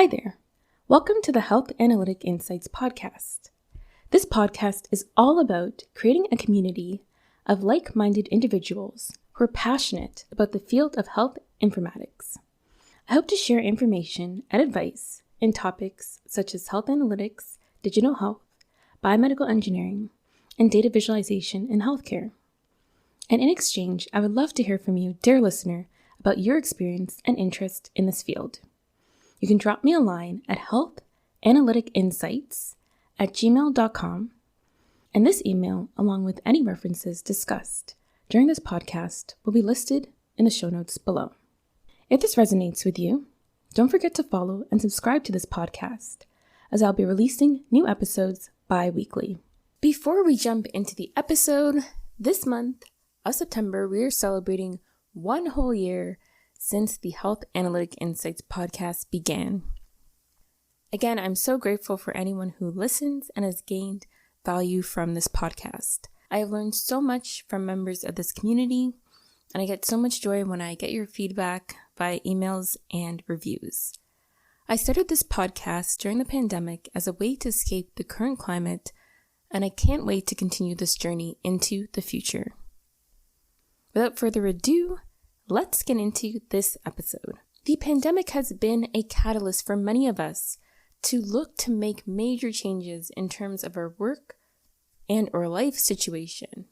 Hi there. Welcome to the Health Analytic Insights podcast. This podcast is all about creating a community of like-minded individuals who are passionate about the field of health informatics. I hope to share information and advice in topics such as health analytics, digital health, biomedical engineering, and data visualization in healthcare. And in exchange, I would love to hear from you, dear listener, about your experience and interest in this field. You can drop me a line at HealthAnalyticInsights@gmail.com, and this email, along with any references discussed during this podcast, will be listed in the show notes below. If this resonates with you, don't forget to follow and subscribe to this podcast, as I'll be releasing new episodes bi-weekly. Before we jump into the episode, this month of September, we are celebrating 1 whole year since the Health Analytic Insights podcast began. Again, I'm so grateful for anyone who listens and has gained value from this podcast. I have learned so much from members of this community, and I get so much joy when I get your feedback via emails and reviews. I started this podcast during the pandemic as a way to escape the current climate, and I can't wait to continue this journey into the future. Without further ado, let's get into this episode. The pandemic has been a catalyst for many of us to look to make major changes in terms of our work and or life situation.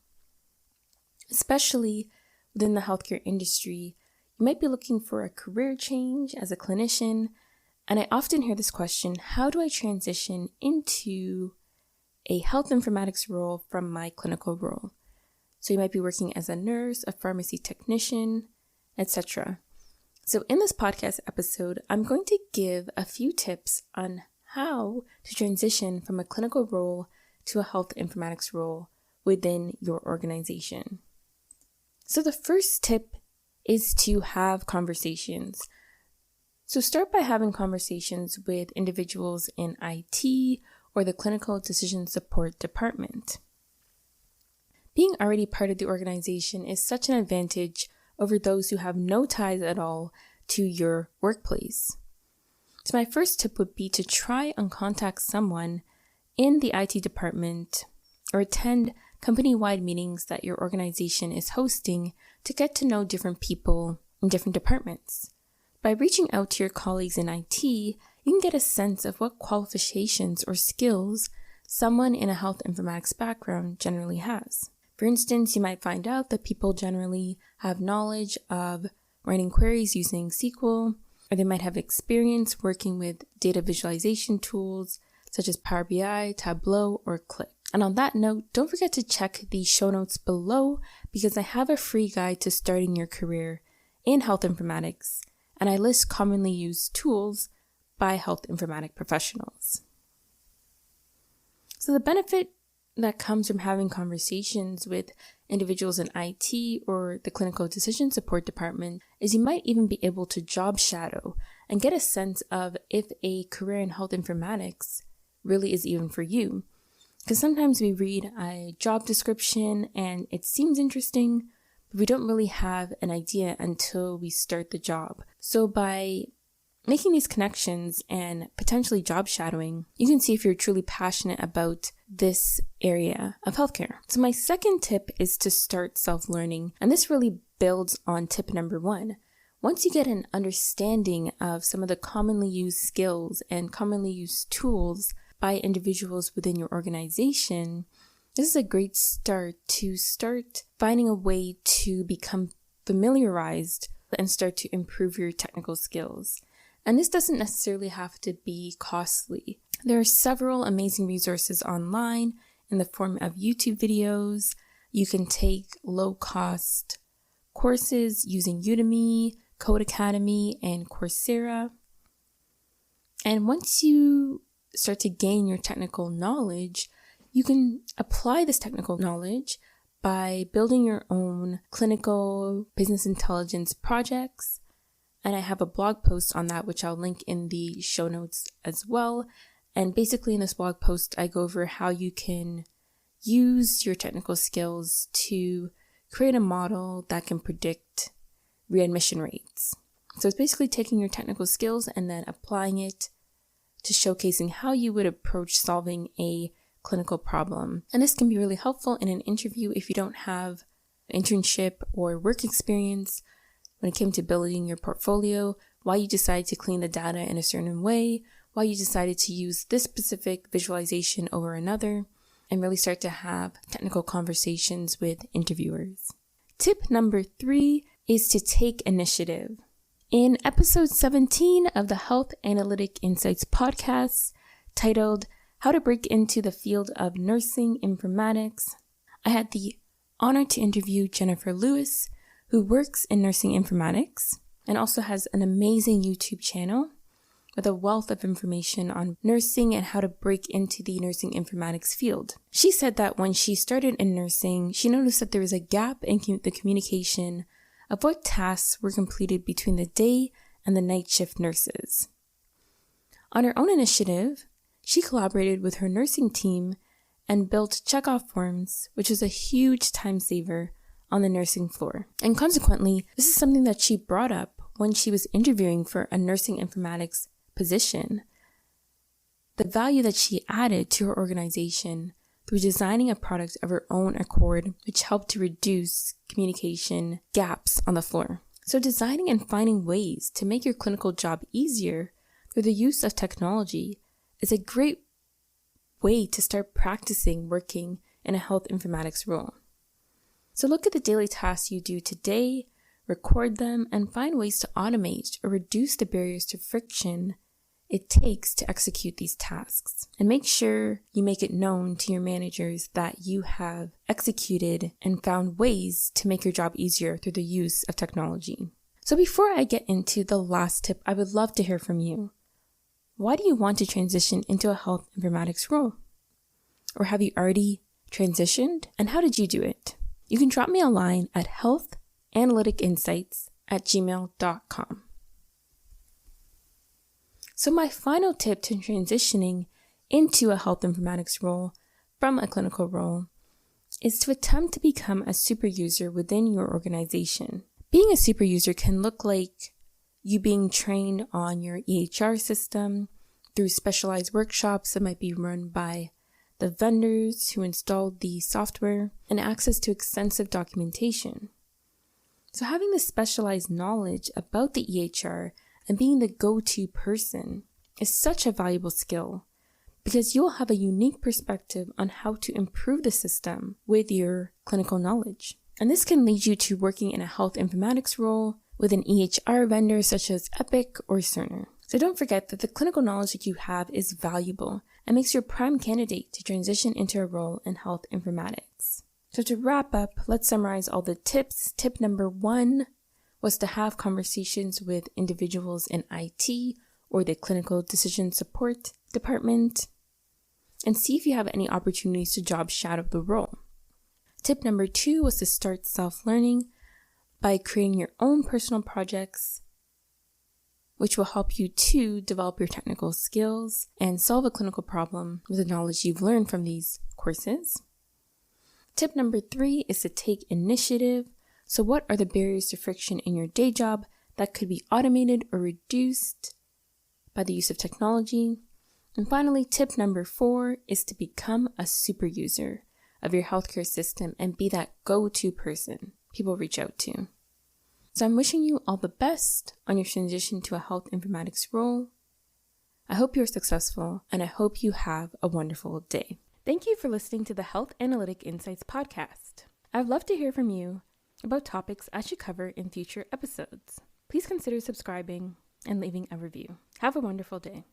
Especially within the healthcare industry, you might be looking for a career change as a clinician, and I often hear this question: how do I transition into a health informatics role from my clinical role? So you might be working as a nurse, a pharmacy technician, etc. So in this podcast episode, I'm going to give a few tips on how to transition from a clinical role to a health informatics role within your organization. So the first tip is to have conversations. So start by having conversations with individuals in IT or the clinical decision support department. Being already part of the organization is such an advantage over those who have no ties at all to your workplace. So my first tip would be to try and contact someone in the IT department or attend company-wide meetings that your organization is hosting to get to know different people in different departments. By reaching out to your colleagues in IT, you can get a sense of what qualifications or skills someone in a health informatics background generally has. For instance, you might find out that people generally have knowledge of writing queries using SQL, or they might have experience working with data visualization tools such as Power BI, Tableau, or Click. And on that note, don't forget to check the show notes below because I have a free guide to starting your career in health informatics, and I list commonly used tools by health informatic professionals. So the benefit that comes from having conversations with individuals in IT or the clinical decision support department is you might even be able to job shadow and get a sense of if a career in health informatics really is even for you. Because sometimes we read a job description and it seems interesting, but we don't really have an idea until we start the job. So by making these connections and potentially job shadowing, you can see if you're truly passionate about this area of healthcare. So my second tip is to start self-learning, and this really builds on tip number 1. Once you get an understanding of some of the commonly used skills and commonly used tools by individuals within your organization, this is a great start to start finding a way to become familiarized and start to improve your technical skills. And this doesn't necessarily have to be costly. There are several amazing resources online in the form of YouTube videos. You can take low-cost courses using Udemy, Codecademy, and Coursera. And once you start to gain your technical knowledge, you can apply this technical knowledge by building your own clinical business intelligence projects. And I have a blog post on that, which I'll link in the show notes as well. And basically in this blog post, I go over how you can use your technical skills to create a model that can predict readmission rates. So it's basically taking your technical skills and then applying it to showcasing how you would approach solving a clinical problem. And this can be really helpful in an interview if you don't have internship or work experience when it came to building your portfolio, why you decided to clean the data in a certain way, why you decided to use this specific visualization over another, and really start to have technical conversations with interviewers. Tip number 3 is to take initiative. In episode 17 of the Health Analytic Insights podcast, titled How to Break into the Field of Nursing Informatics, I had the honor to interview Jennifer Lewis, who works in nursing informatics and also has an amazing YouTube channel with a wealth of information on nursing and how to break into the nursing informatics field. She said that when she started in nursing, she noticed that there was a gap in the communication of what tasks were completed between the day and the night shift nurses. On her own initiative, she collaborated with her nursing team and built checkoff forms, which was a huge time saver on the nursing floor. And consequently, this is something that she brought up when she was interviewing for a nursing informatics position. The value that she added to her organization through designing a product of her own accord, which helped to reduce communication gaps on the floor. So designing and finding ways to make your clinical job easier through the use of technology is a great way to start practicing working in a health informatics role. So look at the daily tasks you do today, record them, and find ways to automate or reduce the barriers to friction it takes to execute these tasks. And make sure you make it known to your managers that you have executed and found ways to make your job easier through the use of technology. So before I get into the last tip, I would love to hear from you. Why do you want to transition into a health informatics role? Or have you already transitioned? And how did you do it? You can drop me a line at HealthAnalyticInsights@gmail.com. So my final tip to transitioning into a health informatics role from a clinical role is to attempt to become a super user within your organization. Being a super user can look like you being trained on your EHR system through specialized workshops that might be run by the vendors who installed the software, and access to extensive documentation. So having this specialized knowledge about the EHR and being the go-to person is such a valuable skill because you'll have a unique perspective on how to improve the system with your clinical knowledge. And this can lead you to working in a health informatics role with an EHR vendor such as Epic or Cerner. So don't forget that the clinical knowledge that you have is valuable and makes you a prime candidate to transition into a role in health informatics. So to wrap up, let's summarize all the tips. Tip number 1 was to have conversations with individuals in IT or the clinical decision support department and see if you have any opportunities to job shadow the role. Tip number 2 was to start self-learning by creating your own personal projects, which will help you to develop your technical skills and solve a clinical problem with the knowledge you've learned from these courses. Tip number 3 is to take initiative. So what are the barriers to friction in your day job that could be automated or reduced by the use of technology? And finally, tip number 4 is to become a super user of your healthcare system and be that go-to person people reach out to. So I'm wishing you all the best on your transition to a health informatics role. I hope you're successful and I hope you have a wonderful day. Thank you for listening to the Health Analytic Insights podcast. I'd love to hear from you about topics I should cover in future episodes. Please consider subscribing and leaving a review. Have a wonderful day.